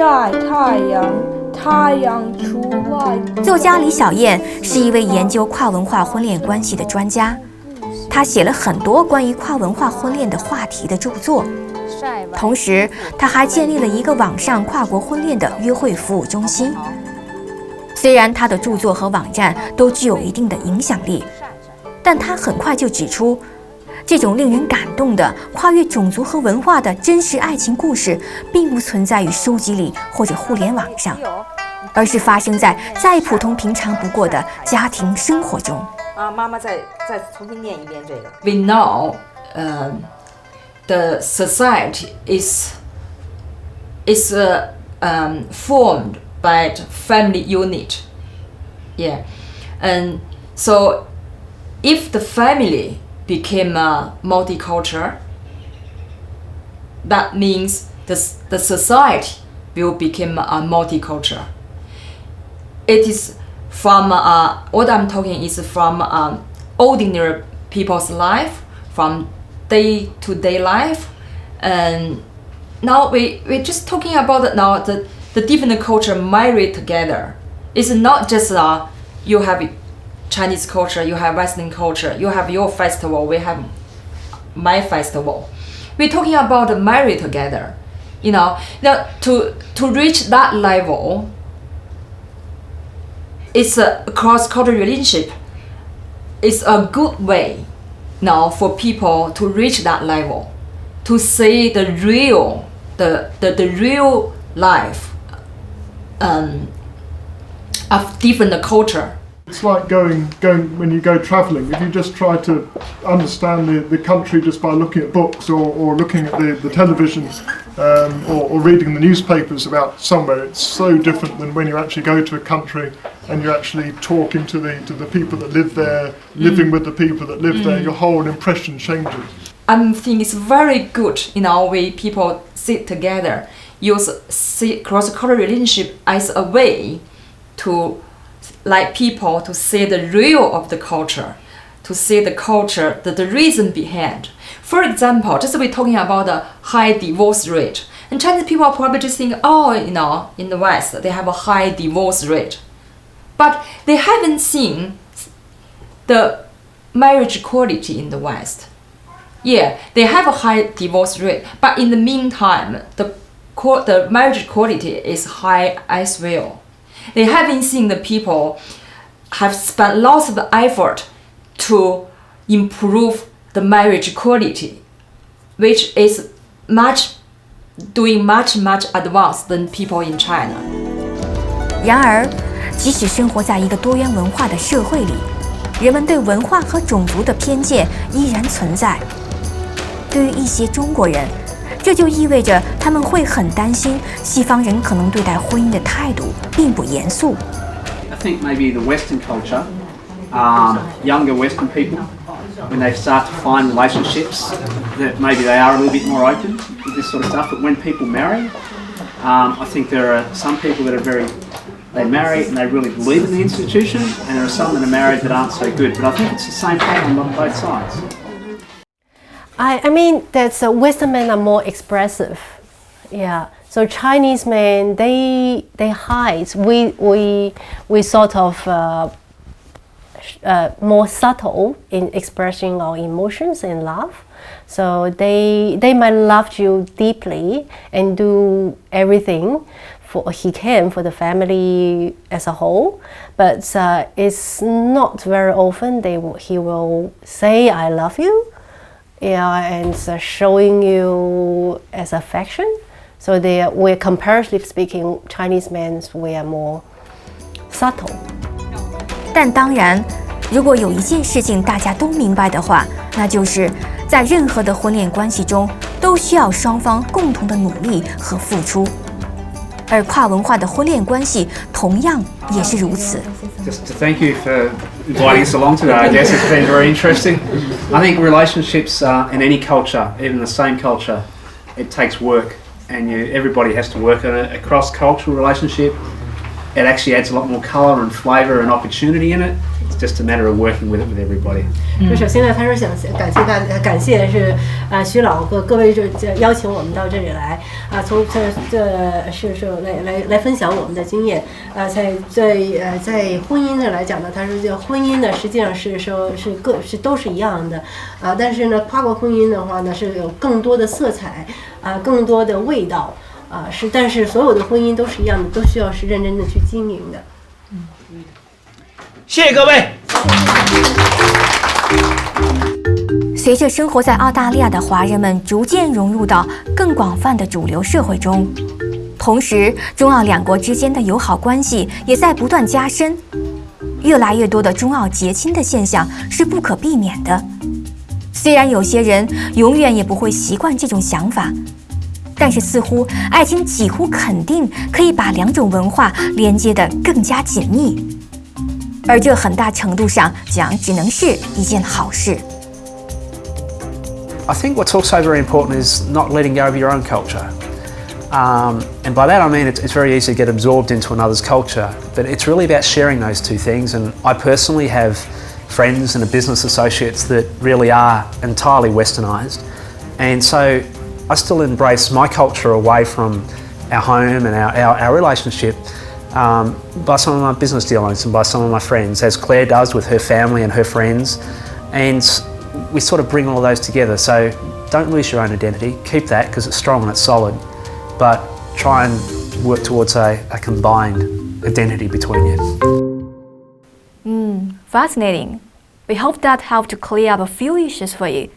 晒太阳，太阳出来。作家李小燕是一位研究跨文化婚恋关系的专家，她写了很多关于跨文化婚恋的话题的著作。同时，她还建立了一个网上跨国婚恋的约会服务中心。虽然她的著作和网站都具有一定的影响力，但她很快就指出，这种令人感动的跨越种族和文化的真实爱情故事，并不存在于书籍里或者互联网上，而是发生在再普通平常不过的家庭生活中。妈妈再重新念一遍这个。 We know, the society is formed by the family unit. Yeah, and so if the family became multicultural, that means the society will become multicultural. It is from what I'm talking is from ordinary people's life, from day-to-day life, and now we're just talking about now the different culture married together. It's not just you have Chinese culture, you have Western culture, you have your festival, we have my festival. We're talking about married together. You know, now to reach that level, it's a cross-cultural relationship. It's a good way now for people to reach that level, to see the real life of different culture. It's like going when you go travelling. If you just try to understand the country just by looking at books or looking at the television or reading the newspapers about somewhere, it's so different than when you actually go to a country and you're actually talking to the people that live there, living with the people that live there. Your whole impression changes. I think it's very good in our way people sit together, use cross-cultural relationship as a way to like people to see the real of the culture, to see the culture, the reason behind. For example, just we're talking about the high divorce rate. And Chinese people are probably just think, oh, you know, in the West, they have a high divorce rate. But they haven't seen the marriage quality in the West. Yeah, they have a high divorce rate, but in the meantime, the marriage quality is high as well. They haven't seen the people have spent lots of effort to improve the marriage quality, which is much advanced than people in China. 然而，即使生活在一个多元文化的社会里，人们对文化和种族的偏见依然存在。对于一些中国人，这就意味着他们会很担心西方人可能对待婚姻的态度并不严肃。I think maybe the Western culture, younger Western people, when they start to find relationships, that maybe they are a little bit more open with this sort of stuff. But when people marry, I think there are some people that are they marry and they really believe in the institution, and there are some that are married that aren't so good. But I think it's the same problem on both sides. I mean that Western men are more expressive, yeah. So Chinese men they hide. We sort of more subtle in expressing our emotions and love. So they might love you deeply and do everything he can for the family as a whole, but it's not very often he will say I love you. Yeah, and showing you as affection. So we're comparatively speaking, Chinese men we are more subtle. 但当然，如果有一件事情大家都明白的话，那就是在任何的婚恋关系中，都需要双方共同的努力和付出。而跨文化的婚恋关系同样也是如此。Just to thank you for inviting us along today. I guess it's been very interesting. I think relationships in any culture, even the same culture, it takes work, and everybody has to work on it. A cross-cultural relationship, it actually adds a lot more colour and flavour and opportunity in it. It's just a matter of working with it with everybody. 就首先呢，他说想感谢是徐老和各位这邀请我们到这里来从来分享我们的经验在婚姻上来讲呢，他说这婚姻呢实际上都是一样的但是呢跨国婚姻的话呢是有更多的色彩更多的味道但是所有的婚姻都是一样的，都需要是认真的去经营的。谢谢各位。随着生活在澳大利亚的华人们逐渐融入到更广泛的主流社会中，同时中澳两国之间的友好关系也在不断加深，越来越多的中澳结亲的现象是不可避免的。虽然有些人永远也不会习惯这种想法，但是似乎爱情几乎肯定可以把两种文化连接得更加紧密，而这很大程度上讲只能是一件好事。I think what's also very important is not letting go of your own culture. And by that I mean it's very easy to get absorbed into another's culture, but it's really about sharing those two things. And I personally have friends and business associates that really are entirely westernised. And so I still embrace my culture away from our home and our relationship by some of my business dealings and by some of my friends, as Claire does with her family and her friends. And we sort of bring all of those together. So don't lose your own identity. Keep that because it's strong and it's solid. But try and work towards a combined identity between you. Fascinating. We hope that helped to clear up a few issues for you.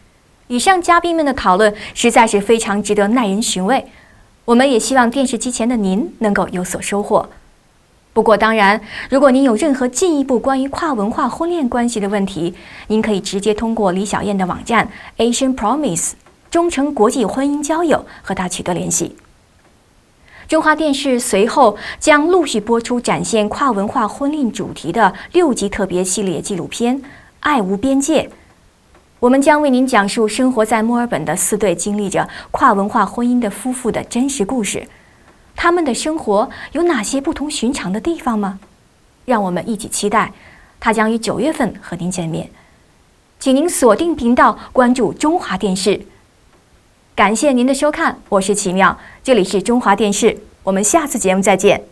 以上嘉宾们的讨论实在是非常值得耐人寻味，我们也希望电视机前的您能够有所收获。不过当然，如果您有任何进一步关于跨文化婚恋关系的问题，您可以直接通过李小燕的网站 Asian Promise 忠诚国际婚姻交友和她取得联系。中华电视随后将陆续播出展现跨文化婚恋主题的6集特别系列纪录片《爱无边界》。我们将为您讲述生活在墨尔本的4对经历着跨文化婚姻的夫妇的真实故事。他们的生活有哪些不同寻常的地方吗？让我们一起期待，他将于9月份和您见面。请您锁定频道，关注中华电视。感谢您的收看，我是奇妙，这里是中华电视，我们下次节目再见。